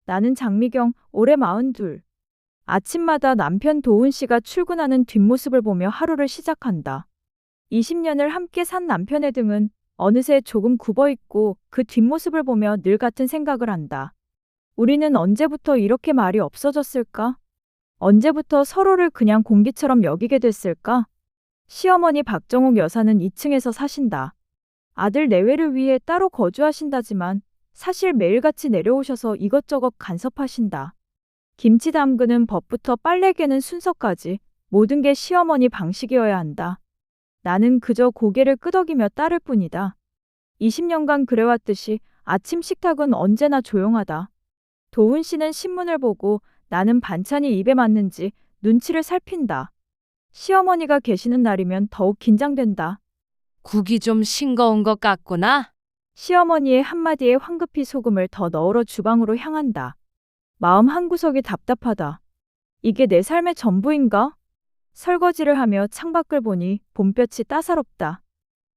나는 장미경, 올해 42. 아침마다 남편 도훈 씨가 출근하는 뒷모습을 보며 하루를 시작한다. 20년을 함께 산 남편의 등은 어느새 조금 굽어 있고 그 뒷모습을 보며 늘 같은 생각을 한다. 우리는 언제부터 이렇게 말이 없어졌을까? 언제부터 서로를 그냥 공기처럼 여기게 됐을까? 시어머니 박정옥 여사는 2층에서 사신다. 아들 내외를 위해 따로 거주하신다지만 사실 매일같이 내려오셔서 이것저것 간섭하신다. 김치 담그는 법부터 빨래 개는 순서까지 모든 게 시어머니 방식이어야 한다. 나는 그저 고개를 끄덕이며 따를 뿐이다. 20년간 그래왔듯이 아침 식탁은 언제나 조용하다. 도훈 씨는 신문을 보고 나는 반찬이 입에 맞는지 눈치를 살핀다. 시어머니가 계시는 날이면 더욱 긴장된다. 국이 좀 싱거운 것 같구나. 시어머니의 한마디에 황급히 소금을 더 넣으러 주방으로 향한다. 마음 한구석이 답답하다. 이게 내 삶의 전부인가? 설거지를 하며 창밖을 보니 봄볕이 따사롭다.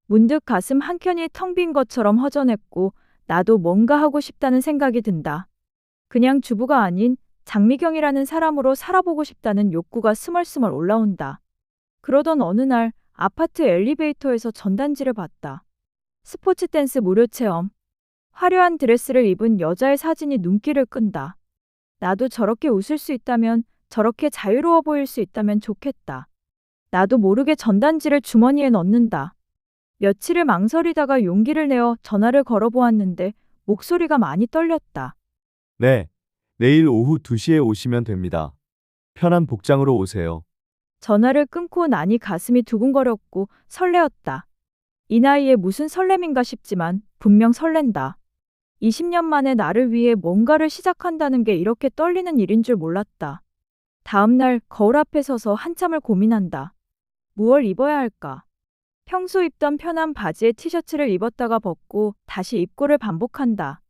문득 가슴 한켠이 텅 빈 것처럼 허전했고 나도 뭔가 하고 싶다는 생각이 든다. 그냥 주부가 아닌 장미경이라는 사람으로 살아보고 싶다는 욕구가 스멀스멀 올라온다. 그러던 어느 날 아파트 엘리베이터에서 전단지를 봤다. 스포츠 댄스 무료 체험. 화려한 드레스를 입은 여자의 사진이 눈길을 끈다. 나도 저렇게 웃을 수 있다면, 저렇게 자유로워 보일 수 있다면 좋겠다. 나도 모르게 전단지를 주머니에 넣는다. 며칠을 망설이다가 용기를 내어 전화를 걸어보았는데 목소리가 많이 떨렸다. 네, 내일 오후 2시에 오시면 됩니다. 편한 복장으로 오세요. 전화를 끊고 나니 가슴이 두근거렸고 설레었다. 이 나이에 무슨 설렘인가 싶지만 분명 설렌다. 20년 만에 나를 위해 뭔가를 시작한다는 게 이렇게 떨리는 일인 줄 몰랐다. 다음 날 거울 앞에 서서 한참을 고민한다. 무얼 입어야 할까? 평소 입던 편한 바지에 티셔츠를 입었다가 벗고 다시 입고를 반복한다.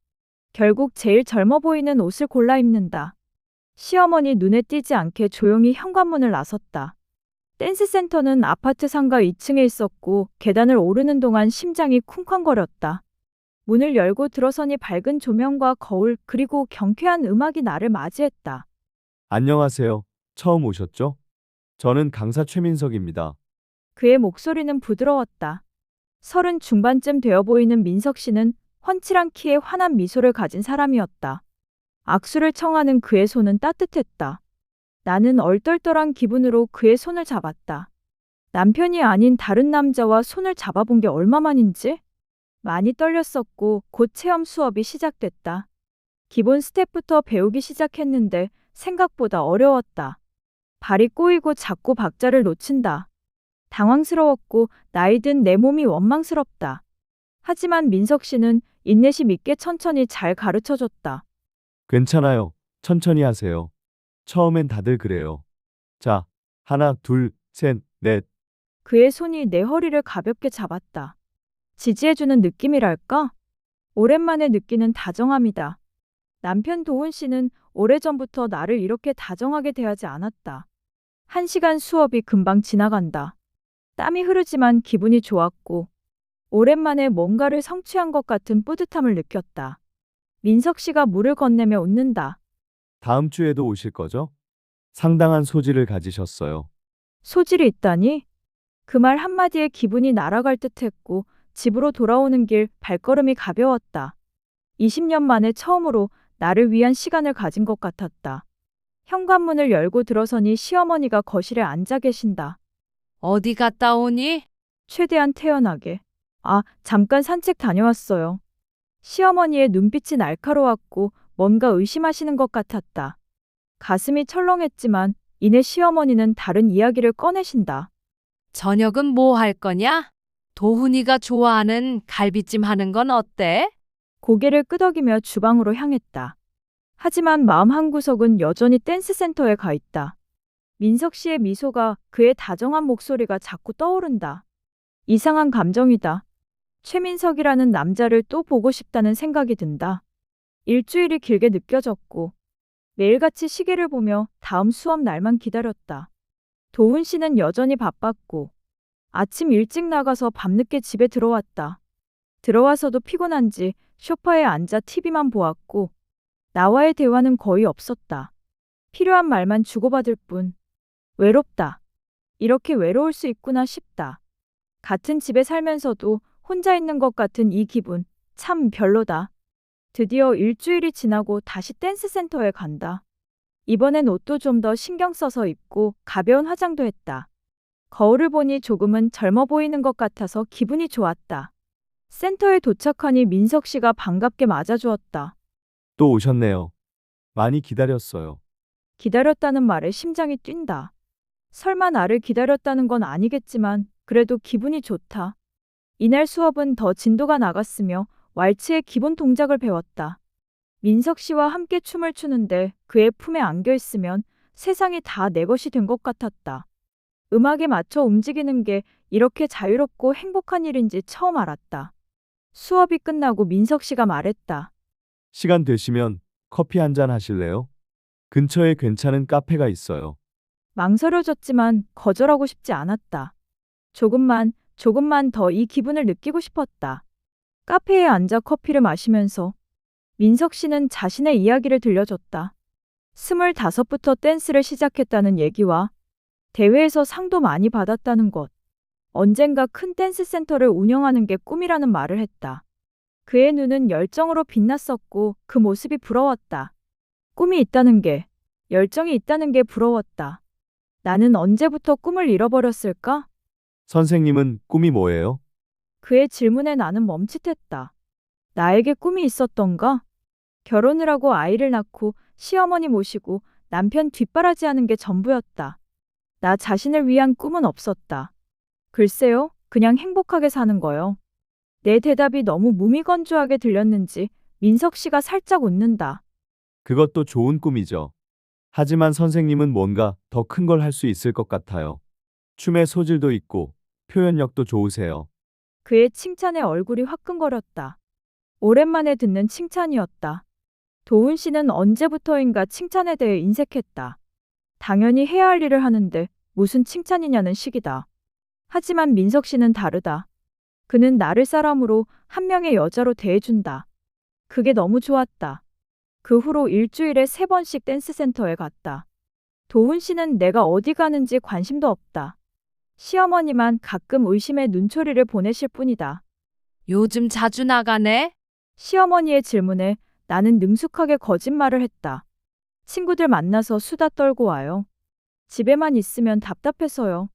결국 제일 젊어 보이는 옷을 골라 입는다. 시어머니 눈에 띄지 않게 조용히 현관문을 나섰다. 댄스 센터는 아파트 상가 2층에 있었고 계단을 오르는 동안 심장이 쿵쾅거렸다. 문을 열고 들어서니 밝은 조명과 거울 그리고 경쾌한 음악이 나를 맞이했다. 안녕하세요. 처음 오셨죠? 저는 강사 최민석입니다. 그의 목소리는 부드러웠다. 30 중반쯤 되어 보이는 민석 씨는 훤칠한 키에 환한 미소를 가진 사람이었다. 악수를 청하는 그의 손은 따뜻했다. 나는 얼떨떨한 기분으로 그의 손을 잡았다. 남편이 아닌 다른 남자와 손을 잡아본 게 얼마만인지? 많이 떨렸었고 곧 체험 수업이 시작됐다. 기본 스텝부터 배우기 시작했는데 생각보다 어려웠다. 발이 꼬이고 자꾸 박자를 놓친다. 당황스러웠고 나이 든 내 몸이 원망스럽다. 하지만 민석 씨는 인내심 있게 천천히 잘 가르쳐줬다. 괜찮아요. 천천히 하세요. 처음엔 다들 그래요. 자, 하나, 둘, 셋, 넷. 그의 손이 내 허리를 가볍게 잡았다. 지지해주는 느낌이랄까? 오랜만에 느끼는 다정함이다. 남편 도훈 씨는 오래전부터 나를 이렇게 다정하게 대하지 않았다. 1시간 수업이 금방 지나간다. 땀이 흐르지만 기분이 좋았고 오랜만에 뭔가를 성취한 것 같은 뿌듯함을 느꼈다. 민석 씨가 물을 건네며 웃는다. 다음 주에도 오실 거죠? 상당한 소질을 가지셨어요. 소질이 있다니? 그 말 한마디에 기분이 날아갈 듯했고 집으로 돌아오는 길 발걸음이 가벼웠다. 20년 만에 처음으로 나를 위한 시간을 가진 것 같았다. 현관문을 열고 들어서니 시어머니가 거실에 앉아 계신다. 어디 갔다 오니? 최대한 태연하게. 아, 잠깐 산책 다녀왔어요. 시어머니의 눈빛이 날카로웠고 뭔가 의심하시는 것 같았다. 가슴이 철렁했지만 이내 시어머니는 다른 이야기를 꺼내신다. 저녁은 뭐 할 거냐? 도훈이가 좋아하는 갈비찜 하는 건 어때? 고개를 끄덕이며 주방으로 향했다. 하지만 마음 한구석은 여전히 댄스 센터에 가 있다. 민석 씨의 미소가 그의 다정한 목소리가 자꾸 떠오른다. 이상한 감정이다. 최민석이라는 남자를 또 보고 싶다는 생각이 든다. 일주일이 길게 느껴졌고 매일같이 시계를 보며 다음 수업 날만 기다렸다. 도훈 씨는 여전히 바빴고 아침 일찍 나가서 밤늦게 집에 들어왔다. 들어와서도 피곤한지 소파에 앉아 TV만 보았고 나와의 대화는 거의 없었다. 필요한 말만 주고받을 뿐. 외롭다. 이렇게 외로울 수 있구나 싶다. 같은 집에 살면서도 혼자 있는 것 같은 이 기분, 참 별로다. 드디어 일주일이 지나고 다시 댄스 센터에 간다. 이번엔 옷도 좀 더 신경 써서 입고 가벼운 화장도 했다. 거울을 보니 조금은 젊어 보이는 것 같아서 기분이 좋았다. 센터에 도착하니 민석 씨가 반갑게 맞아주었다. 또 오셨네요. 많이 기다렸어요. 기다렸다는 말에 심장이 뛴다. 설마 나를 기다렸다는 건 아니겠지만 그래도 기분이 좋다. 이날 수업은 더 진도가 나갔으며 왈츠의 기본 동작을 배웠다. 민석 씨와 함께 춤을 추는데 그의 품에 안겨 있으면 세상이 다 내 것이 된 것 같았다. 음악에 맞춰 움직이는 게 이렇게 자유롭고 행복한 일인지 처음 알았다. 수업이 끝나고 민석 씨가 말했다. 시간 되시면 커피 한 잔 하실래요? 근처에 괜찮은 카페가 있어요. 망설여졌지만 거절하고 싶지 않았다. 조금만 더 이 기분을 느끼고 싶었다. 카페에 앉아 커피를 마시면서 민석 씨는 자신의 이야기를 들려줬다. 25부터 댄스를 시작했다는 얘기와 대회에서 상도 많이 받았다는 것, 언젠가 큰 댄스 센터를 운영하는 게 꿈이라는 말을 했다. 그의 눈은 열정으로 빛났었고 그 모습이 부러웠다. 꿈이 있다는 게, 열정이 있다는 게 부러웠다. 나는 언제부터 꿈을 잃어버렸을까? 선생님은 꿈이 뭐예요? 그의 질문에 나는 멈칫했다. 나에게 꿈이 있었던가? 결혼을 하고 아이를 낳고 시어머니 모시고 남편 뒷바라지하는 게 전부였다. 나 자신을 위한 꿈은 없었다. 글쎄요, 그냥 행복하게 사는 거요. 내 대답이 너무 무미건조하게 들렸는지 민석 씨가 살짝 웃는다. 그것도 좋은 꿈이죠. 하지만 선생님은 뭔가 더 큰 걸 할 수 있을 것 같아요. 춤의 소질도 있고 표현력도 좋으세요. 그의 칭찬에 얼굴이 화끈거렸다. 오랜만에 듣는 칭찬이었다. 도훈 씨는 언제부터인가 칭찬에 대해 인색했다. 당연히 해야 할 일을 하는데 무슨 칭찬이냐는 식이다. 하지만 민석 씨는 다르다. 그는 나를 사람으로 한 명의 여자로 대해준다. 그게 너무 좋았다. 그 후로 일주일에 3번씩 댄스 센터에 갔다. 도훈 씨는 내가 어디 가는지 관심도 없다. 시어머니만 가끔 의심의 눈초리를 보내실 뿐이다. 요즘 자주 나가네? 시어머니의 질문에 나는 능숙하게 거짓말을 했다. 친구들 만나서 수다 떨고 와요. 집에만 있으면 답답해서요.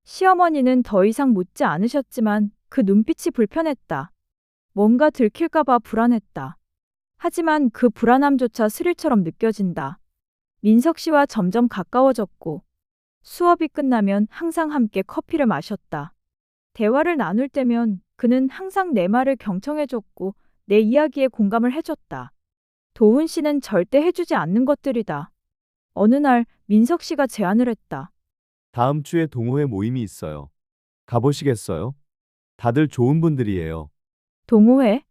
시어머니는 더 이상 묻지 않으셨지만 그 눈빛이 불편했다. 뭔가 들킬까봐 불안했다. 하지만 그 불안함조차 스릴처럼 느껴진다. 민석 씨와 점점 가까워졌고 수업이 끝나면 항상 함께 커피를 마셨다. 대화를 나눌 때면 그는 항상 내 말을 경청해줬고 내 이야기에 공감을 해줬다. 도훈 씨는 절대 해주지 않는 것들이다. 어느 날 민석 씨가 제안을 했다. 다음 주에 동호회 모임이 있어요. 가보시겠어요? 다들 좋은 분들이에요. 동호회?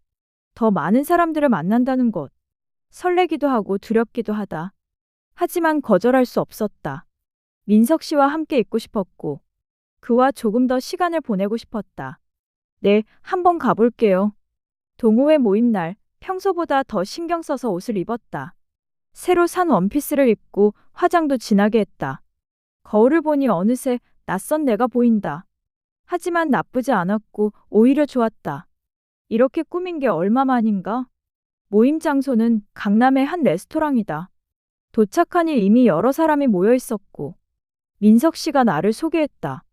더 많은 사람들을 만난다는 것. 설레기도 하고 두렵기도 하다. 하지만 거절할 수 없었다. 민석 씨와 함께 있고 싶었고 그와 조금 더 시간을 보내고 싶었다. 네, 한번 가볼게요. 동호회 모임 날 평소보다 더 신경 써서 옷을 입었다. 새로 산 원피스를 입고 화장도 진하게 했다. 거울을 보니 어느새 낯선 내가 보인다. 하지만 나쁘지 않았고 오히려 좋았다. 이렇게 꾸민 게 얼마만인가? 모임 장소는 강남의 한 레스토랑이다. 도착하니 이미 여러 사람이 모여 있었고 민석 씨가 나를 소개했다.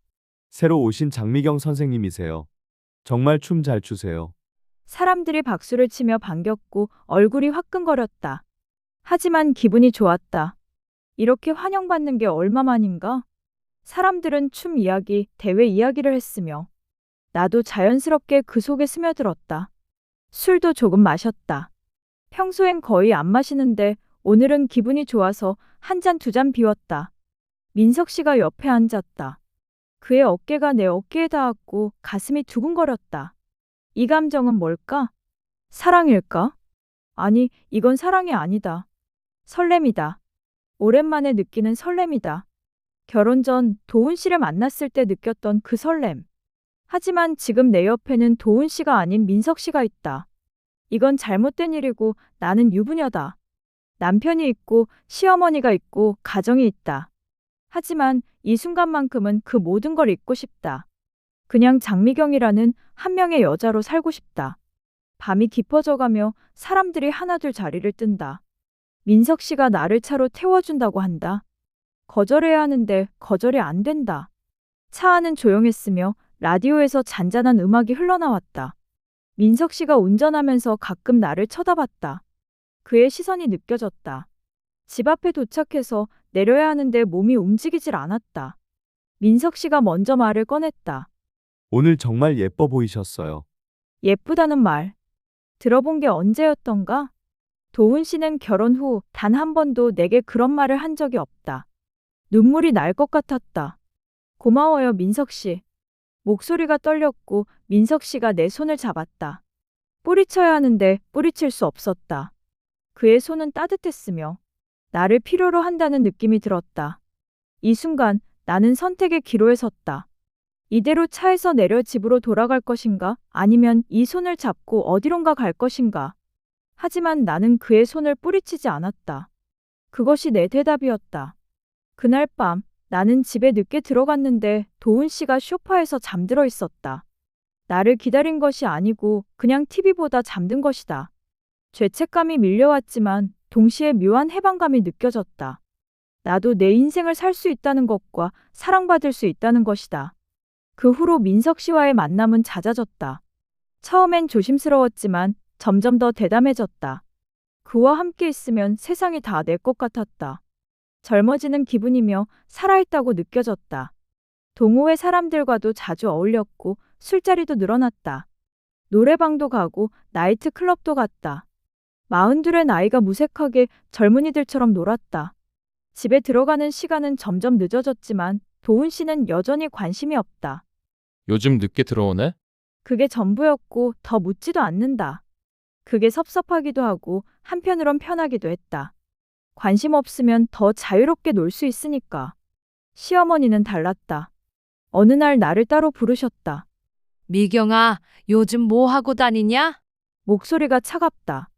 새로 오신 장미경 선생님이세요. 정말 춤 잘 추세요. 사람들이 박수를 치며 반겼고 얼굴이 화끈거렸다. 하지만 기분이 좋았다. 이렇게 환영받는 게 얼마만인가? 사람들은 춤 이야기, 대회 이야기를 했으며 나도 자연스럽게 그 속에 스며들었다. 술도 조금 마셨다. 평소엔 거의 안 마시는데 오늘은 기분이 좋아서 한 잔 두 잔 비웠다. 민석 씨가 옆에 앉았다. 그의 어깨가 내 어깨에 닿았고 가슴이 두근거렸다. 이 감정은 뭘까? 사랑일까? 아니, 이건 사랑이 아니다. 설렘이다. 오랜만에 느끼는 설렘이다. 결혼 전 도훈 씨를 만났을 때 느꼈던 그 설렘. 하지만 지금 내 옆에는 도훈 씨가 아닌 민석 씨가 있다. 이건 잘못된 일이고 나는 유부녀다. 남편이 있고 시어머니가 있고 가정이 있다. 하지만 이 순간만큼은 그 모든 걸 잊고 싶다. 그냥 장미경이라는 한 명의 여자로 살고 싶다. 밤이 깊어져가며 사람들이 하나둘 자리를 뜬다. 민석 씨가 나를 차로 태워준다고 한다. 거절해야 하는데 거절이 안 된다. 차 안은 조용했으며 라디오에서 잔잔한 음악이 흘러나왔다. 민석 씨가 운전하면서 가끔 나를 쳐다봤다. 그의 시선이 느껴졌다. 집 앞에 도착해서 내려야 하는데 몸이 움직이질 않았다. 민석 씨가 먼저 말을 꺼냈다. 오늘 정말 예뻐 보이셨어요. 예쁘다는 말. 들어본 게 언제였던가? 도훈 씨는 결혼 후 단 한 번도 내게 그런 말을 한 적이 없다. 눈물이 날 것 같았다. 고마워요, 민석 씨. 목소리가 떨렸고 민석 씨가 내 손을 잡았다. 뿌리쳐야 하는데 뿌리칠 수 없었다. 그의 손은 따뜻했으며 나를 필요로 한다는 느낌이 들었다. 이 순간 나는 선택의 기로에 섰다. 이대로 차에서 내려 집으로 돌아갈 것인가? 아니면 이 손을 잡고 어디론가 갈 것인가? 하지만 나는 그의 손을 뿌리치지 않았다. 그것이 내 대답이었다. 그날 밤 나는 집에 늦게 들어갔는데 도훈 씨가 소파에서 잠들어 있었다. 나를 기다린 것이 아니고 그냥 TV 보다 잠든 것이다. 죄책감이 밀려왔지만 동시에 묘한 해방감이 느껴졌다. 나도 내 인생을 살 수 있다는 것과 사랑받을 수 있다는 것이다. 그 후로 민석 씨와의 만남은 잦아졌다. 처음엔 조심스러웠지만 점점 더 대담해졌다. 그와 함께 있으면 세상이 다 내 것 같았다. 젊어지는 기분이며 살아있다고 느껴졌다. 동호회 사람들과도 자주 어울렸고 술자리도 늘어났다. 노래방도 가고 나이트 클럽도 갔다. 42의 나이가 무색하게 젊은이들처럼 놀았다. 집에 들어가는 시간은 점점 늦어졌지만 도훈 씨는 여전히 관심이 없다. 요즘 늦게 들어오네? 그게 전부였고 더 묻지도 않는다. 그게 섭섭하기도 하고 한편으론 편하기도 했다. 관심 없으면 더 자유롭게 놀 수 있으니까. 시어머니는 달랐다. 어느 날 나를 따로 부르셨다. 미경아, 요즘 뭐 하고 다니냐? 목소리가 차갑다.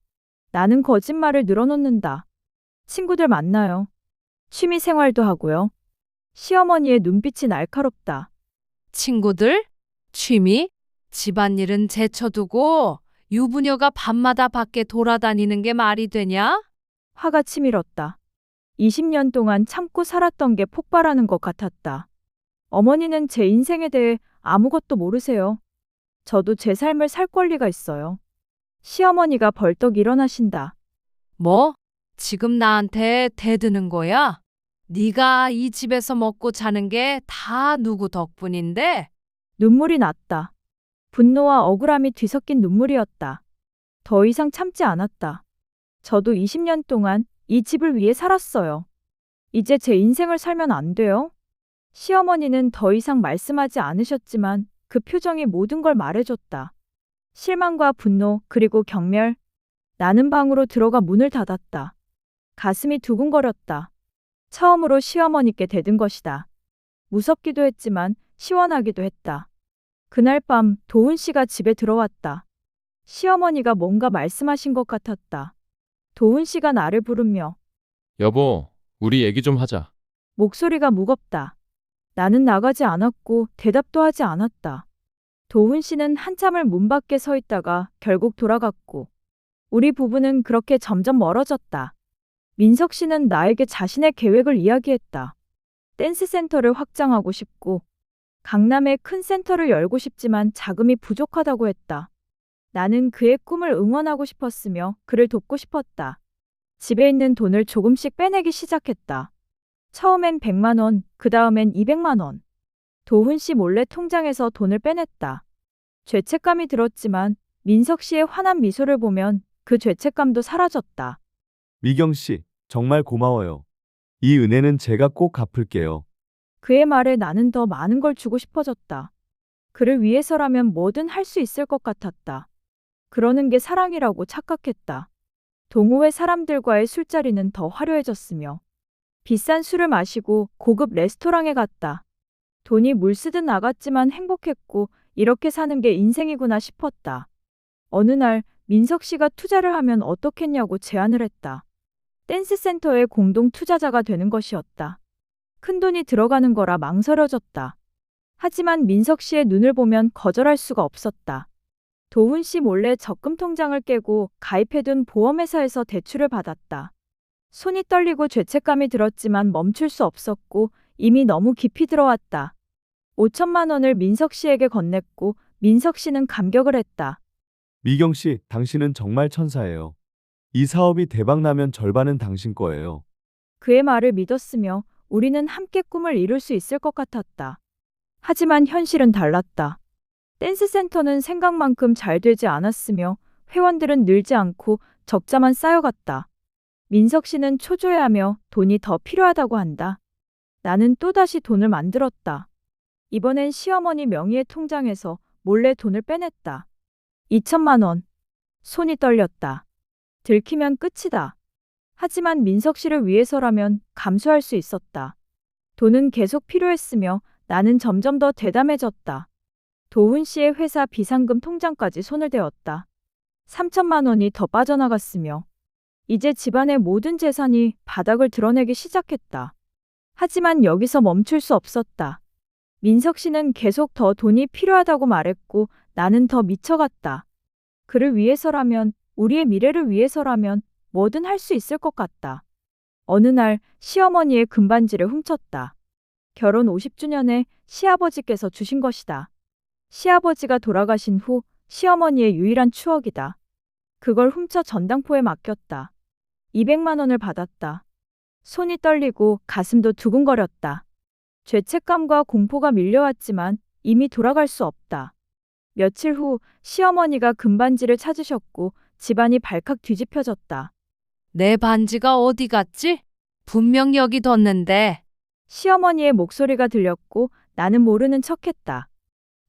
나는 거짓말을 늘어놓는다. 친구들 만나요. 취미 생활도 하고요. 시어머니의 눈빛이 날카롭다. 친구들? 취미? 집안일은 제쳐두고 유부녀가 밤마다 밖에 돌아다니는 게 말이 되냐? 화가 치밀었다. 20년 동안 참고 살았던 게 폭발하는 것 같았다. 어머니는 제 인생에 대해 아무것도 모르세요. 저도 제 삶을 살 권리가 있어요. 시어머니가 벌떡 일어나신다. 뭐? 지금 나한테 대드는 거야? 네가 이 집에서 먹고 자는 게 다 누구 덕분인데? 눈물이 났다. 분노와 억울함이 뒤섞인 눈물이었다. 더 이상 참지 않았다. 저도 20년 동안 이 집을 위해 살았어요. 이제 제 인생을 살면 안 돼요? 시어머니는 더 이상 말씀하지 않으셨지만 그 표정이 모든 걸 말해줬다. 실망과 분노 그리고 경멸. 나는 방으로 들어가 문을 닫았다. 가슴이 두근거렸다. 처음으로 시어머니께 대든 것이다. 무섭기도 했지만 시원하기도 했다. 그날 밤 도훈 씨가 집에 들어왔다. 시어머니가 뭔가 말씀하신 것 같았다. 도훈 씨가 나를 부르며 여보, 우리 얘기 좀 하자. 목소리가 무겁다. 나는 나가지 않았고 대답도 하지 않았다. 도훈 씨는 한참을 문 밖에 서 있다가 결국 돌아갔고 우리 부부는 그렇게 점점 멀어졌다. 민석 씨는 나에게 자신의 계획을 이야기했다. 댄스 센터를 확장하고 싶고 강남에 큰 센터를 열고 싶지만 자금이 부족하다고 했다. 나는 그의 꿈을 응원하고 싶었으며 그를 돕고 싶었다. 집에 있는 돈을 조금씩 빼내기 시작했다. 처음엔 100만 원, 그 다음엔 200만 원. 도훈 씨 몰래 통장에서 돈을 빼냈다. 죄책감이 들었지만 민석 씨의 환한 미소를 보면 그 죄책감도 사라졌다. 미경 씨, 정말 고마워요. 이 은혜는 제가 꼭 갚을게요. 그의 말에 나는 더 많은 걸 주고 싶어졌다. 그를 위해서라면 뭐든 할 수 있을 것 같았다. 그러는 게 사랑이라고 착각했다. 동호회 사람들과의 술자리는 더 화려해졌으며 비싼 술을 마시고 고급 레스토랑에 갔다. 돈이 물 쓰듯 나갔지만 행복했고 이렇게 사는 게 인생이구나 싶었다. 어느 날 민석 씨가 투자를 하면 어떻겠냐고 제안을 했다. 댄스센터의 공동 투자자가 되는 것이었다. 큰돈이 들어가는 거라 망설여졌다. 하지만 민석 씨의 눈을 보면 거절할 수가 없었다. 도훈 씨 몰래 적금 통장을 깨고 가입해둔 보험회사에서 대출을 받았다. 손이 떨리고 죄책감이 들었지만 멈출 수 없었고 이미 너무 깊이 들어왔다. 5천만 원을 민석 씨에게 건넸고 민석 씨는 감격을 했다. 미경 씨, 당신은 정말 천사예요. 이 사업이 대박 나면 절반은 당신 거예요. 그의 말을 믿었으며 우리는 함께 꿈을 이룰 수 있을 것 같았다. 하지만 현실은 달랐다. 댄스센터는 생각만큼 잘 되지 않았으며 회원들은 늘지 않고 적자만 쌓여갔다. 민석 씨는 초조해하며 돈이 더 필요하다고 한다. 나는 또다시 돈을 만들었다. 이번엔 시어머니 명의의 통장에서 몰래 돈을 빼냈다. 2천만 원. 손이 떨렸다. 들키면 끝이다. 하지만 민석 씨를 위해서라면 감수할 수 있었다. 돈은 계속 필요했으며 나는 점점 더 대담해졌다. 도훈 씨의 회사 비상금 통장까지 손을 대었다. 3천만 원이 더 빠져나갔으며 이제 집안의 모든 재산이 바닥을 드러내기 시작했다. 하지만 여기서 멈출 수 없었다. 민석 씨는 계속 더 돈이 필요하다고 말했고 나는 더 미쳐갔다. 그를 위해서라면, 우리의 미래를 위해서라면 뭐든 할 수 있을 것 같다. 어느 날 시어머니의 금반지를 훔쳤다. 결혼 50주년에 시아버지께서 주신 것이다. 시아버지가 돌아가신 후 시어머니의 유일한 추억이다. 그걸 훔쳐 전당포에 맡겼다. 200만 원을 받았다. 손이 떨리고 가슴도 두근거렸다. 죄책감과 공포가 밀려왔지만 이미 돌아갈 수 없다. 며칠 후 시어머니가 금반지를 찾으셨고 집안이 발칵 뒤집혀졌다. 내 반지가 어디 갔지? 분명 여기 뒀는데. 시어머니의 목소리가 들렸고 나는 모르는 척했다.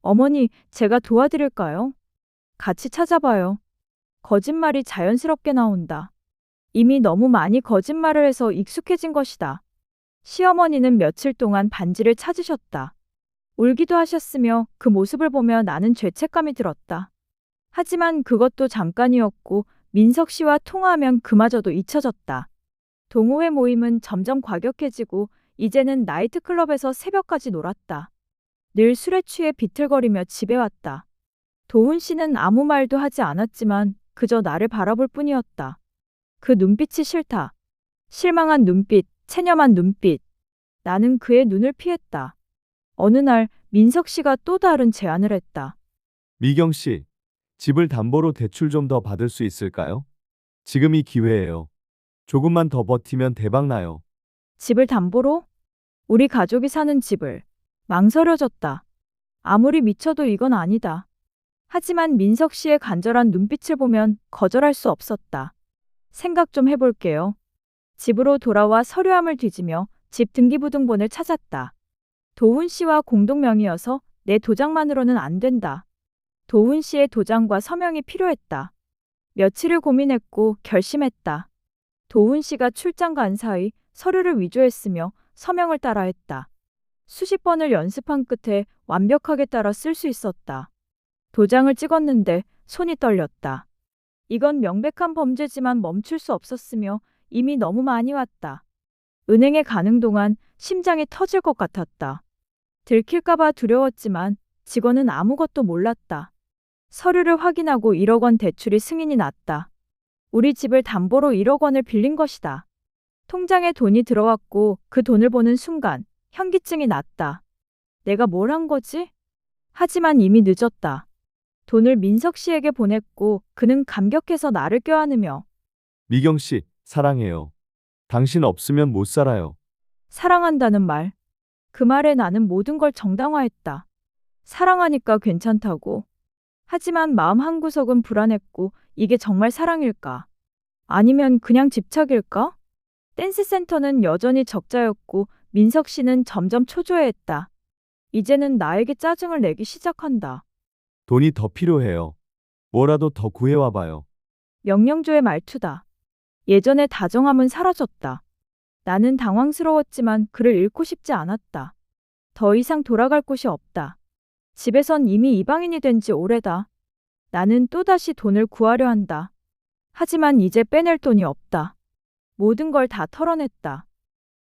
어머니, 제가 도와드릴까요? 같이 찾아봐요. 거짓말이 자연스럽게 나온다. 이미 너무 많이 거짓말을 해서 익숙해진 것이다. 시어머니는 며칠 동안 반지를 찾으셨다. 울기도 하셨으며 그 모습을 보며 나는 죄책감이 들었다. 하지만 그것도 잠깐이었고 민석 씨와 통화하면 그마저도 잊혀졌다. 동호회 모임은 점점 과격해지고 이제는 나이트클럽에서 새벽까지 놀았다. 늘 술에 취해 비틀거리며 집에 왔다. 도훈 씨는 아무 말도 하지 않았지만 그저 나를 바라볼 뿐이었다. 그 눈빛이 싫다. 실망한 눈빛, 체념한 눈빛. 나는 그의 눈을 피했다. 어느 날 민석 씨가 또 다른 제안을 했다. 미경 씨, 집을 담보로 대출 좀 더 받을 수 있을까요? 지금이 기회예요. 조금만 더 버티면 대박 나요. 집을 담보로? 우리 가족이 사는 집을. 망설여졌다. 아무리 미쳐도 이건 아니다. 하지만 민석 씨의 간절한 눈빛을 보면 거절할 수 없었다. 생각 좀 해볼게요. 집으로 돌아와 서류함을 뒤지며 집 등기부등본을 찾았다. 도훈 씨와 공동명의여서 내 도장만으로는 안 된다. 도훈 씨의 도장과 서명이 필요했다. 며칠을 고민했고 결심했다. 도훈 씨가 출장 간 사이 서류를 위조했으며 서명을 따라했다. 수십 번을 연습한 끝에 완벽하게 따라 쓸 수 있었다. 도장을 찍었는데 손이 떨렸다. 이건 명백한 범죄지만 멈출 수 없었으며 이미 너무 많이 왔다. 은행에 가는 동안 심장이 터질 것 같았다. 들킬까봐 두려웠지만 직원은 아무것도 몰랐다. 서류를 확인하고 1억 원 대출이 승인이 났다. 우리 집을 담보로 1억 원을 빌린 것이다. 통장에 돈이 들어왔고 그 돈을 보는 순간 현기증이 났다. 내가 뭘 한 거지? 하지만 이미 늦었다. 돈을 민석 씨에게 보냈고 그는 감격해서 나를 껴안으며 미경 씨, 사랑해요. 당신 없으면 못 살아요. 사랑한다는 말. 그 말에 나는 모든 걸 정당화했다. 사랑하니까 괜찮다고. 하지만 마음 한구석은 불안했고 이게 정말 사랑일까? 아니면 그냥 집착일까? 댄스센터는 여전히 적자였고 민석 씨는 점점 초조해했다. 이제는 나에게 짜증을 내기 시작한다. 돈이 더 필요해요. 뭐라도 더 구해와봐요. 명령조의 말투다. 예전의 다정함은 사라졌다. 나는 당황스러웠지만 그를 잃고 싶지 않았다. 더 이상 돌아갈 곳이 없다. 집에선 이미 이방인이 된 지 오래다. 나는 또다시 돈을 구하려 한다. 하지만 이제 빼낼 돈이 없다. 모든 걸 다 털어냈다.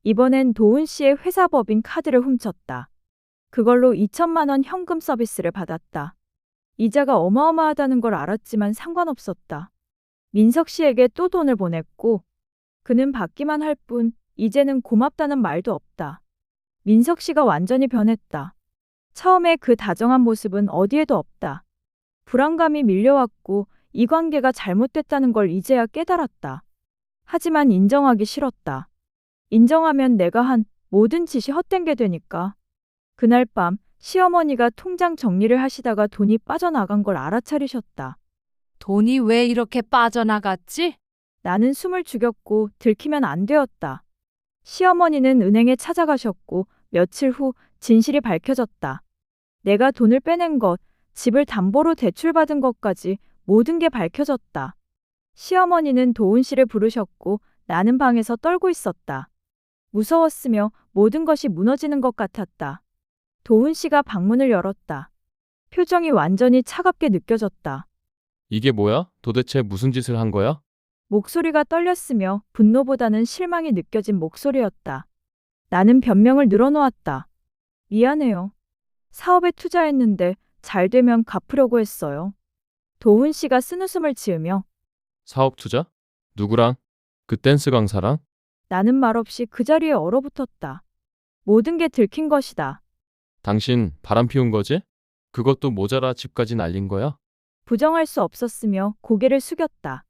이번엔 도훈 씨의 회사 법인 카드를 훔쳤다. 그걸로 2천만 원 현금 서비스를 받았다. 이자가 어마어마하다는 걸 알았지만 상관없었다. 민석 씨에게 또 돈을 보냈고 그는 받기만 할 뿐 이제는 고맙다는 말도 없다. 민석 씨가 완전히 변했다. 처음에 그 다정한 모습은 어디에도 없다. 불안감이 밀려왔고 이 관계가 잘못됐다는 걸 이제야 깨달았다. 하지만 인정하기 싫었다. 인정하면 내가 한 모든 짓이 헛된 게 되니까. 그날 밤 시어머니가 통장 정리를 하시다가 돈이 빠져나간 걸 알아차리셨다. 돈이 왜 이렇게 빠져나갔지? 나는 숨을 죽였고 들키면 안 되었다. 시어머니는 은행에 찾아가셨고 며칠 후 진실이 밝혀졌다. 내가 돈을 빼낸 것, 집을 담보로 대출받은 것까지 모든 게 밝혀졌다. 시어머니는 도훈 씨를 부르셨고 나는 방에서 떨고 있었다. 무서웠으며 모든 것이 무너지는 것 같았다. 도훈 씨가 방문을 열었다. 표정이 완전히 차갑게 느껴졌다. 이게 뭐야? 도대체 무슨 짓을 한 거야? 목소리가 떨렸으며 분노보다는 실망이 느껴진 목소리였다. 나는 변명을 늘어놓았다. 미안해요. 사업에 투자했는데 잘 되면 갚으려고 했어요. 도훈 씨가 쓴웃음을 지으며 사업 투자? 누구랑? 그 댄스 강사랑? 나는 말없이 그 자리에 얼어붙었다. 모든 게 들킨 것이다. 당신 바람 피운 거지? 그것도 모자라 집까지 날린 거야? 부정할 수 없었으며 고개를 숙였다.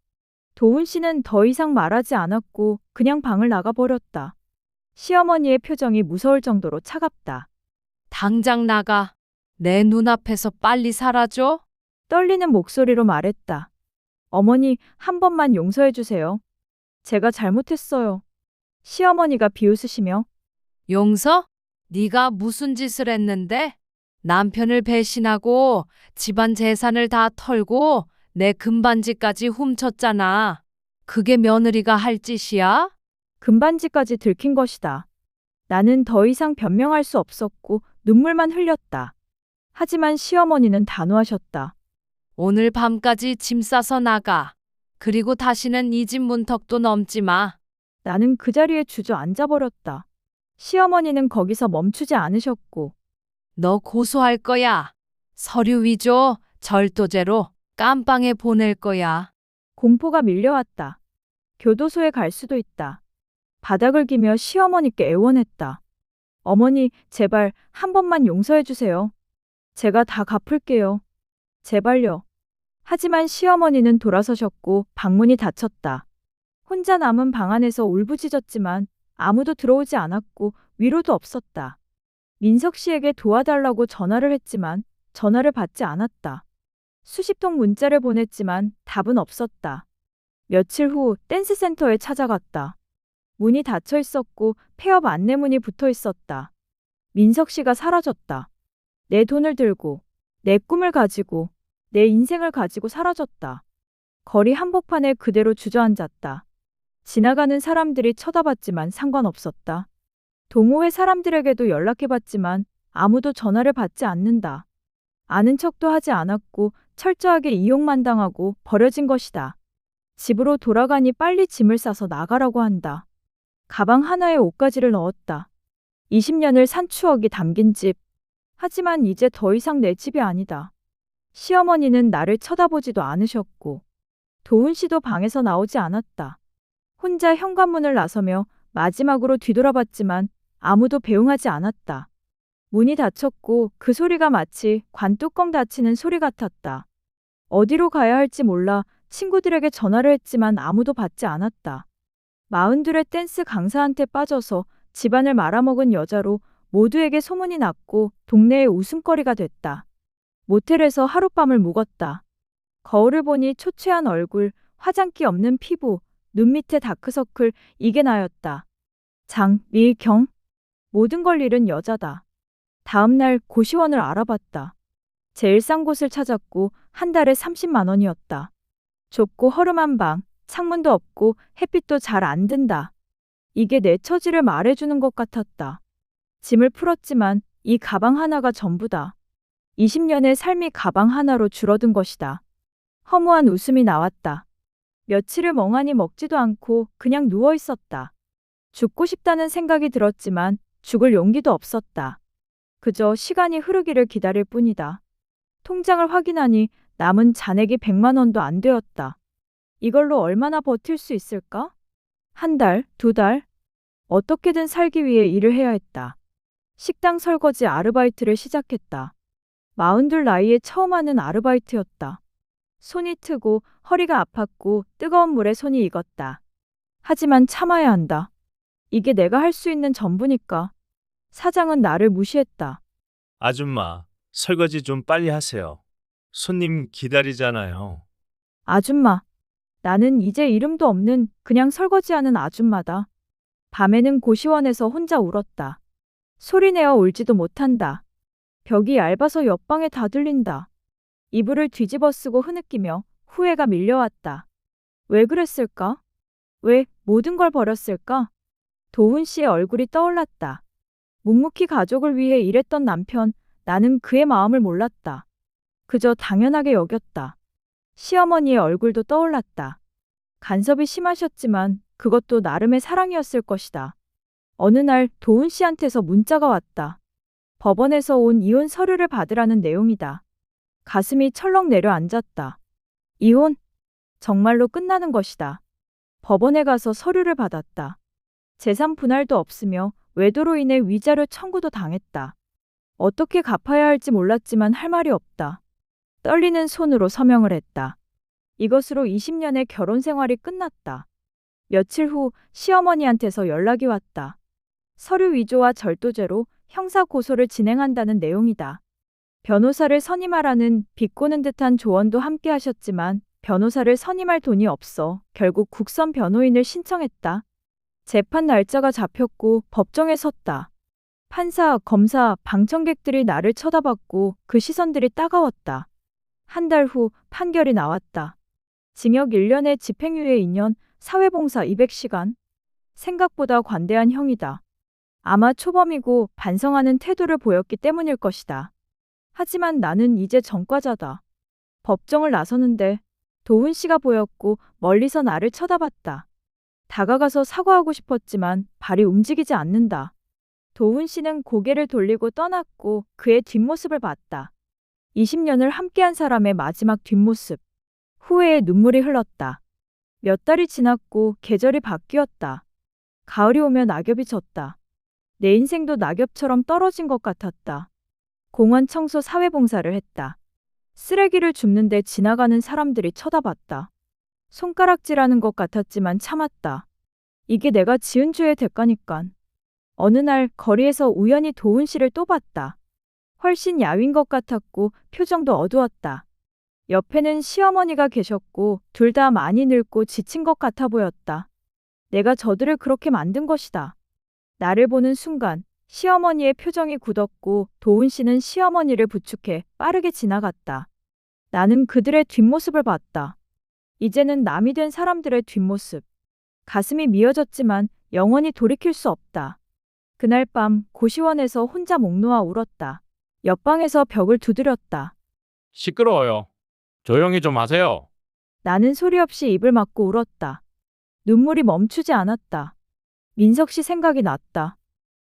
도훈 씨는 더 이상 말하지 않았고 그냥 방을 나가버렸다. 시어머니의 표정이 무서울 정도로 차갑다. 당장 나가. 내 눈앞에서 빨리 사라져. 떨리는 목소리로 말했다. 어머니, 한 번만 용서해 주세요. 제가 잘못했어요. 시어머니가 비웃으시며 용서? 네가 무슨 짓을 했는데? 남편을 배신하고 집안 재산을 다 털고 내 금반지까지 훔쳤잖아. 그게 며느리가 할 짓이야? 금반지까지 들킨 것이다. 나는 더 이상 변명할 수 없었고 눈물만 흘렸다. 하지만 시어머니는 단호하셨다. 오늘 밤까지 짐 싸서 나가. 그리고 다시는 이 집 문턱도 넘지 마. 나는 그 자리에 주저앉아버렸다. 시어머니는 거기서 멈추지 않으셨고 너 고소할 거야. 서류 위조, 절도죄로 깜빵에 보낼 거야. 공포가 밀려왔다. 교도소에 갈 수도 있다. 바닥을 기며 시어머니께 애원했다. 어머니, 제발 한 번만 용서해 주세요. 제가 다 갚을게요. 제발요. 하지만 시어머니는 돌아서셨고 방문이 닫혔다. 혼자 남은 방 안에서 울부짖었지만 아무도 들어오지 않았고 위로도 없었다. 민석 씨에게 도와달라고 전화를 했지만 전화를 받지 않았다. 수십 통 문자를 보냈지만 답은 없었다. 며칠 후 댄스 센터에 찾아갔다. 문이 닫혀 있었고 폐업 안내문이 붙어 있었다. 민석 씨가 사라졌다. 내 돈을 들고, 내 꿈을 가지고, 내 인생을 가지고 사라졌다. 거리 한복판에 그대로 주저앉았다. 지나가는 사람들이 쳐다봤지만 상관없었다. 동호회 사람들에게도 연락해봤지만 아무도 전화를 받지 않는다. 아는 척도 하지 않았고 철저하게 이용만 당하고 버려진 것이다. 집으로 돌아가니 빨리 짐을 싸서 나가라고 한다. 가방 하나에 옷가지를 넣었다. 20년을 산 추억이 담긴 집. 하지만 이제 더 이상 내 집이 아니다. 시어머니는 나를 쳐다보지도 않으셨고 도훈 씨도 방에서 나오지 않았다. 혼자 현관문을 나서며 마지막으로 뒤돌아봤지만 아무도 배웅하지 않았다. 문이 닫혔고 그 소리가 마치 관뚜껑 닫히는 소리 같았다. 어디로 가야 할지 몰라 친구들에게 전화를 했지만 아무도 받지 않았다. 42의 댄스 강사한테 빠져서 집안을 말아먹은 여자로 모두에게 소문이 났고 동네의 웃음거리가 됐다. 모텔에서 하룻밤을 묵었다. 거울을 보니 초췌한 얼굴, 화장기 없는 피부, 눈 밑에 다크서클, 이게 나였다. 장미경? 모든 걸 잃은 여자다. 다음 날 고시원을 알아봤다. 제일 싼 곳을 찾았고 한 달에 30만 원이었다. 좁고 허름한 방, 창문도 없고 햇빛도 잘 안 든다. 이게 내 처지를 말해주는 것 같았다. 짐을 풀었지만 이 가방 하나가 전부다. 20년의 삶이 가방 하나로 줄어든 것이다. 허무한 웃음이 나왔다. 며칠을 멍하니 먹지도 않고 그냥 누워 있었다. 죽고 싶다는 생각이 들었지만 죽을 용기도 없었다. 그저 시간이 흐르기를 기다릴 뿐이다. 통장을 확인하니 남은 잔액이 100만 원도 안 되었다. 이걸로 얼마나 버틸 수 있을까? 한 달, 두 달? 어떻게든 살기 위해 일을 해야 했다. 식당 설거지 아르바이트를 시작했다. 42 나이에 처음 하는 아르바이트였다. 손이 트고 허리가 아팠고 뜨거운 물에 손이 익었다. 하지만 참아야 한다. 이게 내가 할 수 있는 전부니까. 사장은 나를 무시했다. 아줌마, 설거지 좀 빨리 하세요. 손님 기다리잖아요. 아줌마. 나는 이제 이름도 없는 그냥 설거지하는 아줌마다. 밤에는 고시원에서 혼자 울었다. 소리내어 울지도 못한다. 벽이 얇아서 옆방에 다 들린다. 이불을 뒤집어 쓰고 흐느끼며 후회가 밀려왔다. 왜 그랬을까? 왜 모든 걸 버렸을까? 도훈 씨의 얼굴이 떠올랐다. 묵묵히 가족을 위해 일했던 남편, 나는 그의 마음을 몰랐다. 그저 당연하게 여겼다. 시어머니의 얼굴도 떠올랐다. 간섭이 심하셨지만 그것도 나름의 사랑이었을 것이다. 어느 날 도훈 씨한테서 문자가 왔다. 법원에서 온 이혼 서류를 받으라는 내용이다. 가슴이 철렁 내려앉았다. 이혼? 정말로 끝나는 것이다. 법원에 가서 서류를 받았다. 재산 분할도 없으며 외도로 인해 위자료 청구도 당했다. 어떻게 갚아야 할지 몰랐지만 할 말이 없다. 떨리는 손으로 서명을 했다. 이것으로 20년의 결혼 생활이 끝났다. 며칠 후 시어머니한테서 연락이 왔다. 서류 위조와 절도죄로 형사 고소를 진행한다는 내용이다. 변호사를 선임하라는 비꼬는 듯한 조언도 함께 하셨지만 변호사를 선임할 돈이 없어 결국 국선 변호인을 신청했다. 재판 날짜가 잡혔고 법정에 섰다. 판사, 검사, 방청객들이 나를 쳐다봤고 그 시선들이 따가웠다. 한 달 후 판결이 나왔다. 징역 1년에 집행유예 2년, 사회봉사 200시간. 생각보다 관대한 형이다. 아마 초범이고 반성하는 태도를 보였기 때문일 것이다. 하지만 나는 이제 전과자다. 법정을 나서는데 도훈 씨가 보였고 멀리서 나를 쳐다봤다. 다가가서 사과하고 싶었지만 발이 움직이지 않는다. 도훈 씨는 고개를 돌리고 떠났고 그의 뒷모습을 봤다. 20년을 함께한 사람의 마지막 뒷모습. 후회의 눈물이 흘렀다. 몇 달이 지났고 계절이 바뀌었다. 가을이 오면 낙엽이 졌다. 내 인생도 낙엽처럼 떨어진 것 같았다. 공원 청소 사회봉사를 했다. 쓰레기를 줍는데 지나가는 사람들이 쳐다봤다. 손가락질하는 것 같았지만 참았다. 이게 내가 지은 죄의 대가니깐. 어느 날 거리에서 우연히 도훈 씨를 또 봤다. 훨씬 야윈 것 같았고 표정도 어두웠다. 옆에는 시어머니가 계셨고 둘 다 많이 늙고 지친 것 같아 보였다. 내가 저들을 그렇게 만든 것이다. 나를 보는 순간 시어머니의 표정이 굳었고 도훈 씨는 시어머니를 부축해 빠르게 지나갔다. 나는 그들의 뒷모습을 봤다. 이제는 남이 된 사람들의 뒷모습. 가슴이 미어졌지만 영원히 돌이킬 수 없다. 그날 밤 고시원에서 혼자 목 놓아 울었다. 옆방에서 벽을 두드렸다. 시끄러워요. 조용히 좀 하세요. 나는 소리 없이 입을 막고 울었다. 눈물이 멈추지 않았다. 민석 씨 생각이 났다.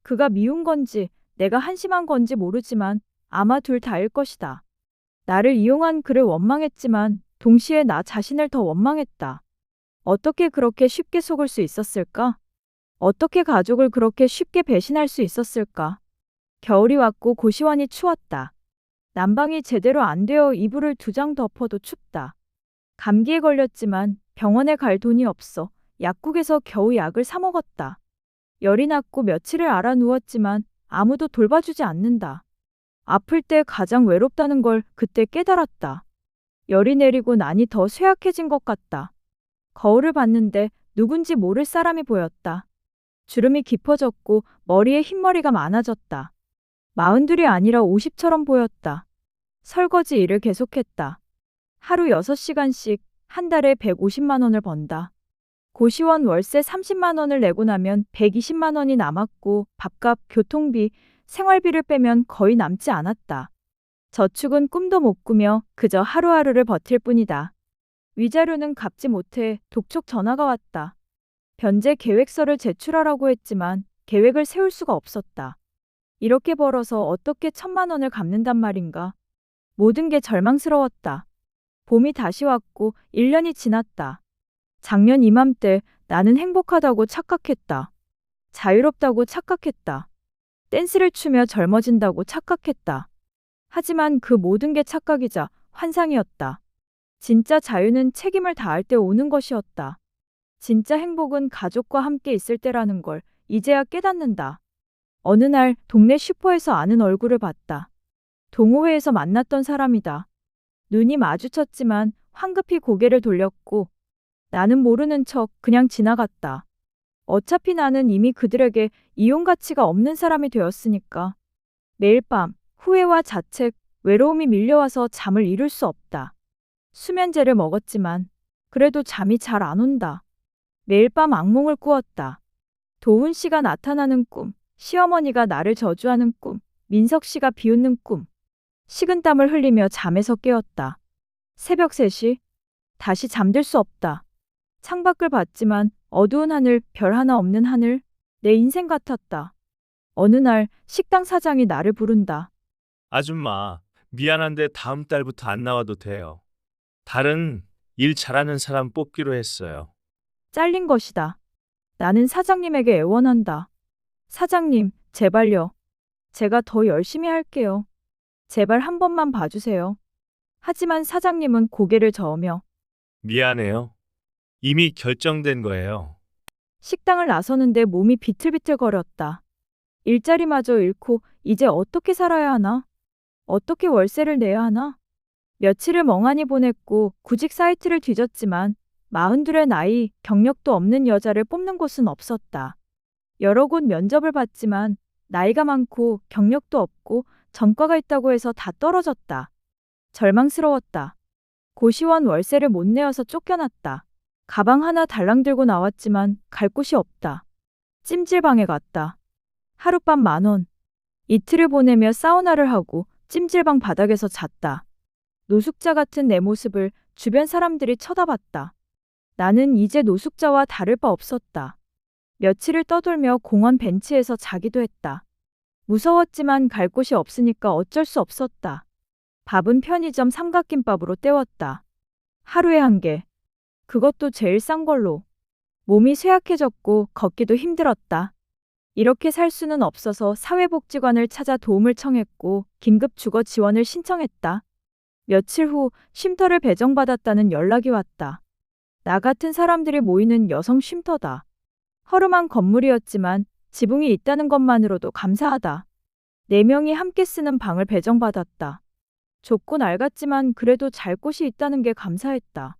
그가 미운 건지 내가 한심한 건지 모르지만 아마 둘 다일 것이다. 나를 이용한 그를 원망했지만 동시에 나 자신을 더 원망했다. 어떻게 그렇게 쉽게 속을 수 있었을까? 어떻게 가족을 그렇게 쉽게 배신할 수 있었을까? 겨울이 왔고 고시원이 추웠다. 난방이 제대로 안 되어 이불을 2장 덮어도 춥다. 감기에 걸렸지만 병원에 갈 돈이 없어 약국에서 겨우 약을 사 먹었다. 열이 났고 며칠을 앓아 누웠지만 아무도 돌봐주지 않는다. 아플 때 가장 외롭다는 걸 그때 깨달았다. 열이 내리고 나니 더 쇠약해진 것 같다. 거울을 봤는데 누군지 모를 사람이 보였다. 주름이 깊어졌고 머리에 흰머리가 많아졌다. 42이 아니라 50처럼 보였다. 설거지 일을 계속했다. 하루 6시간씩 한 달에 150만 원을 번다. 고시원 월세 30만 원을 내고 나면 120만 원이 남았고 밥값, 교통비, 생활비를 빼면 거의 남지 않았다. 저축은 꿈도 못 꾸며 그저 하루하루를 버틸 뿐이다. 위자료는 갚지 못해 독촉 전화가 왔다. 변제 계획서를 제출하라고 했지만 계획을 세울 수가 없었다. 이렇게 벌어서 어떻게 1,000만 원을 갚는단 말인가. 모든 게 절망스러웠다. 봄이 다시 왔고 1년이 지났다. 작년 이맘때 나는 행복하다고 착각했다. 자유롭다고 착각했다. 댄스를 추며 젊어진다고 착각했다. 하지만 그 모든 게 착각이자 환상이었다. 진짜 자유는 책임을 다할 때 오는 것이었다. 진짜 행복은 가족과 함께 있을 때라는 걸 이제야 깨닫는다. 어느 날 동네 슈퍼에서 아는 얼굴을 봤다. 동호회에서 만났던 사람이다. 눈이 마주쳤지만 황급히 고개를 돌렸고 나는 모르는 척 그냥 지나갔다. 어차피 나는 이미 그들에게 이용 가치가 없는 사람이 되었으니까. 매일 밤 후회와 자책, 외로움이 밀려와서 잠을 이룰 수 없다. 수면제를 먹었지만 그래도 잠이 잘 안 온다. 매일 밤 악몽을 꾸었다. 도훈 씨가 나타나는 꿈, 시어머니가 나를 저주하는 꿈, 민석 씨가 비웃는 꿈. 식은땀을 흘리며 잠에서 깨었다. 새벽 3시. 다시 잠들 수 없다. 창밖을 봤지만 어두운 하늘, 별 하나 없는 하늘. 내 인생 같았다. 어느 날 식당 사장이 나를 부른다. 아줌마, 미안한데 다음 달부터 안 나와도 돼요. 다른 일 잘하는 사람 뽑기로 했어요. 잘린 것이다. 나는 사장님에게 애원한다. 사장님, 제발요. 제가 더 열심히 할게요. 제발 한 번만 봐주세요. 하지만 사장님은 고개를 저으며 미안해요. 이미 결정된 거예요. 식당을 나서는데 몸이 비틀비틀거렸다. 일자리마저 잃고 이제 어떻게 살아야 하나? 어떻게 월세를 내야 하나? 며칠을 멍하니 보냈고 구직 사이트를 뒤졌지만 42의 나이, 경력도 없는 여자를 뽑는 곳은 없었다. 여러 곳 면접을 봤지만 나이가 많고 경력도 없고 전과가 있다고 해서 다 떨어졌다. 절망스러웠다. 고시원 월세를 못 내어서 쫓겨났다. 가방 하나 달랑 들고 나왔지만 갈 곳이 없다. 찜질방에 갔다. 하룻밤 10,000원. 이틀을 보내며 사우나를 하고 찜질방 바닥에서 잤다. 노숙자 같은 내 모습을 주변 사람들이 쳐다봤다. 나는 이제 노숙자와 다를 바 없었다. 며칠을 떠돌며 공원 벤치에서 자기도 했다. 무서웠지만 갈 곳이 없으니까 어쩔 수 없었다. 밥은 편의점 삼각김밥으로 때웠다. 하루에 1개. 그것도 제일 싼 걸로. 몸이 쇠약해졌고 걷기도 힘들었다. 이렇게 살 수는 없어서 사회복지관을 찾아 도움을 청했고 긴급 주거 지원을 신청했다. 며칠 후 쉼터를 배정받았다는 연락이 왔다. 나 같은 사람들이 모이는 여성 쉼터다. 허름한 건물이었지만 지붕이 있다는 것만으로도 감사하다. 4명이 함께 쓰는 방을 배정받았다. 좁고 낡았지만 그래도 잘 곳이 있다는 게 감사했다.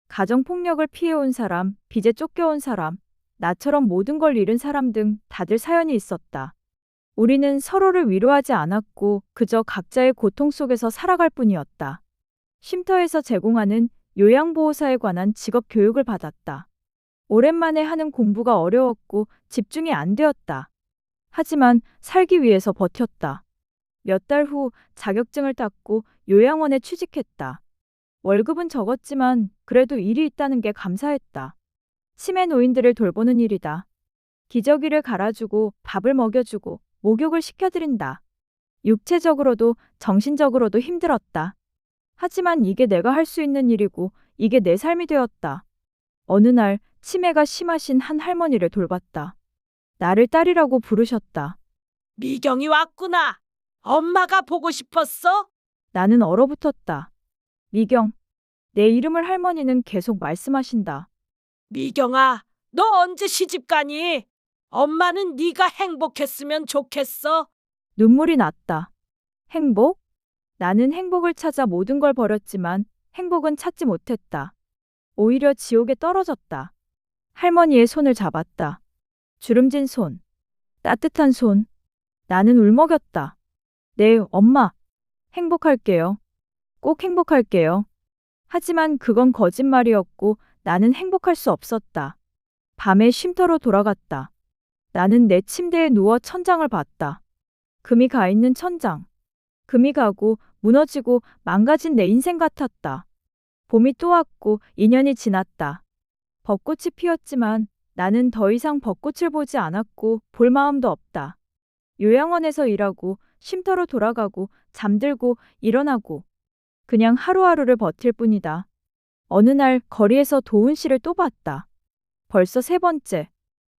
가정폭력을 피해온 사람, 빚에 쫓겨온 사람, 나처럼 모든 걸 잃은 사람 등 다들 사연이 있었다. 우리는 서로를 위로하지 않았고 그저 각자의 고통 속에서 살아갈 뿐이었다. 쉼터에서 제공하는 요양보호사에 관한 직업 교육을 받았다. 오랜만에 하는 공부가 어려웠고 집중이 안 되었다. 하지만 살기 위해서 버텼다. 몇 달 후 자격증을 땄고 요양원에 취직했다. 월급은 적었지만 그래도 일이 있다는 게 감사했다. 치매 노인들을 돌보는 일이다. 기저귀를 갈아주고 밥을 먹여주고 목욕을 시켜드린다. 육체적으로도 정신적으로도 힘들었다. 하지만 이게 내가 할 수 있는 일이고 이게 내 삶이 되었다. 어느 날 치매가 심하신 한 할머니를 돌봤다. 나를 딸이라고 부르셨다. 미경이 왔구나. 엄마가 보고 싶었어? 나는 얼어붙었다. 미경. 내 이름을 할머니는 계속 말씀하신다. 미경아, 너 언제 시집 가니? 엄마는 네가 행복했으면 좋겠어. 눈물이 났다. 행복? 나는 행복을 찾아 모든 걸 버렸지만 행복은 찾지 못했다. 오히려 지옥에 떨어졌다. 할머니의 손을 잡았다. 주름진 손. 따뜻한 손. 나는 울먹였다. 네, 엄마. 행복할게요. 꼭 행복할게요. 하지만 그건 거짓말이었고 나는 행복할 수 없었다. 밤에 쉼터로 돌아갔다. 나는 내 침대에 누워 천장을 봤다. 금이 가 있는 천장. 금이 가고 무너지고 망가진 내 인생 같았다. 봄이 또 왔고 2년이 지났다. 벚꽃이 피었지만 나는 더 이상 벚꽃을 보지 않았고 볼 마음도 없다. 요양원에서 일하고 쉼터로 돌아가고 잠들고 일어나고 그냥 하루하루를 버틸 뿐이다. 어느 날 거리에서 도훈 씨를 또 봤다. 벌써 3번째.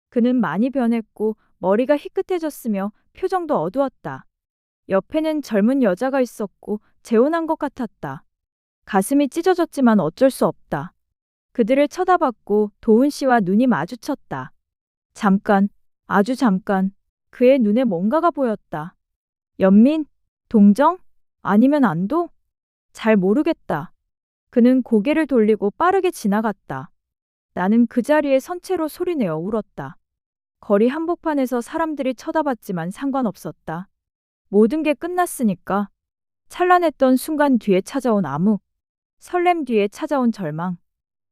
그는 많이 변했고 머리가 희끗해졌으며 표정도 어두웠다. 옆에는 젊은 여자가 있었고 재혼한 것 같았다. 가슴이 찢어졌지만 어쩔 수 없다. 그들을 쳐다봤고 도훈 씨와 눈이 마주쳤다. 잠깐, 아주 잠깐, 그의 눈에 뭔가가 보였다. 연민? 동정? 아니면 안도? 잘 모르겠다. 그는 고개를 돌리고 빠르게 지나갔다. 나는 그 자리에 선 채로 소리내어 울었다. 거리 한복판에서 사람들이 쳐다봤지만 상관없었다. 모든 게 끝났으니까. 찬란했던 순간 뒤에 찾아온 암흑, 설렘 뒤에 찾아온 절망.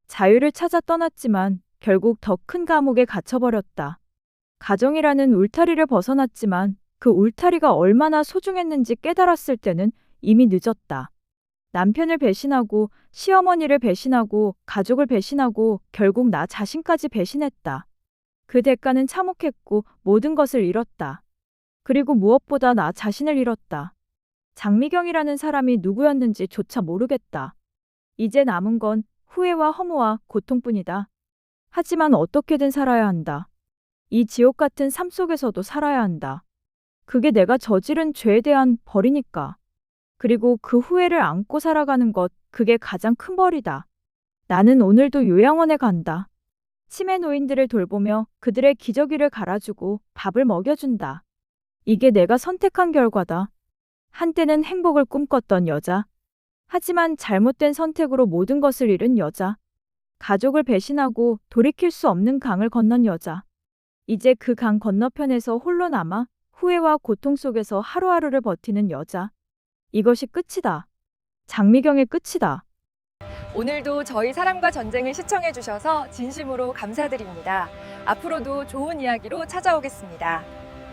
자유를 찾아 떠났지만 결국 더 큰 감옥에 갇혀버렸다. 가정이라는 울타리를 벗어났지만 그 울타리가 얼마나 소중했는지 깨달았을 때는 이미 늦었다. 남편을 배신하고 시어머니를 배신하고 가족을 배신하고 결국 나 자신까지 배신했다. 그 대가는 참혹했고 모든 것을 잃었다. 그리고 무엇보다 나 자신을 잃었다. 장미경이라는 사람이 누구였는지조차 모르겠다. 이제 남은 건 후회와 허무와 고통뿐이다. 하지만 어떻게든 살아야 한다. 이 지옥 같은 삶 속에서도 살아야 한다. 그게 내가 저지른 죄에 대한 벌이니까. 그리고 그 후회를 안고 살아가는 것, 그게 가장 큰 벌이다. 나는 오늘도 요양원에 간다. 치매 노인들을 돌보며 그들의 기저귀를 갈아주고 밥을 먹여준다. 이게 내가 선택한 결과다. 한때는 행복을 꿈꿨던 여자. 하지만 잘못된 선택으로 모든 것을 잃은 여자. 가족을 배신하고 돌이킬 수 없는 강을 건넌 여자. 이제 그 강 건너편에서 홀로 남아 후회와 고통 속에서 하루하루를 버티는 여자. 이것이 끝이다. 장미경의 끝이다. 오늘도 저희 사랑과 전쟁을 시청해 주셔서 진심으로 감사드립니다. 앞으로도 좋은 이야기로 찾아오겠습니다.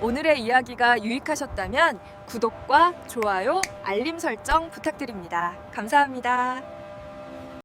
오늘의 이야기가 유익하셨다면 구독과 좋아요, 알림 설정 부탁드립니다. 감사합니다.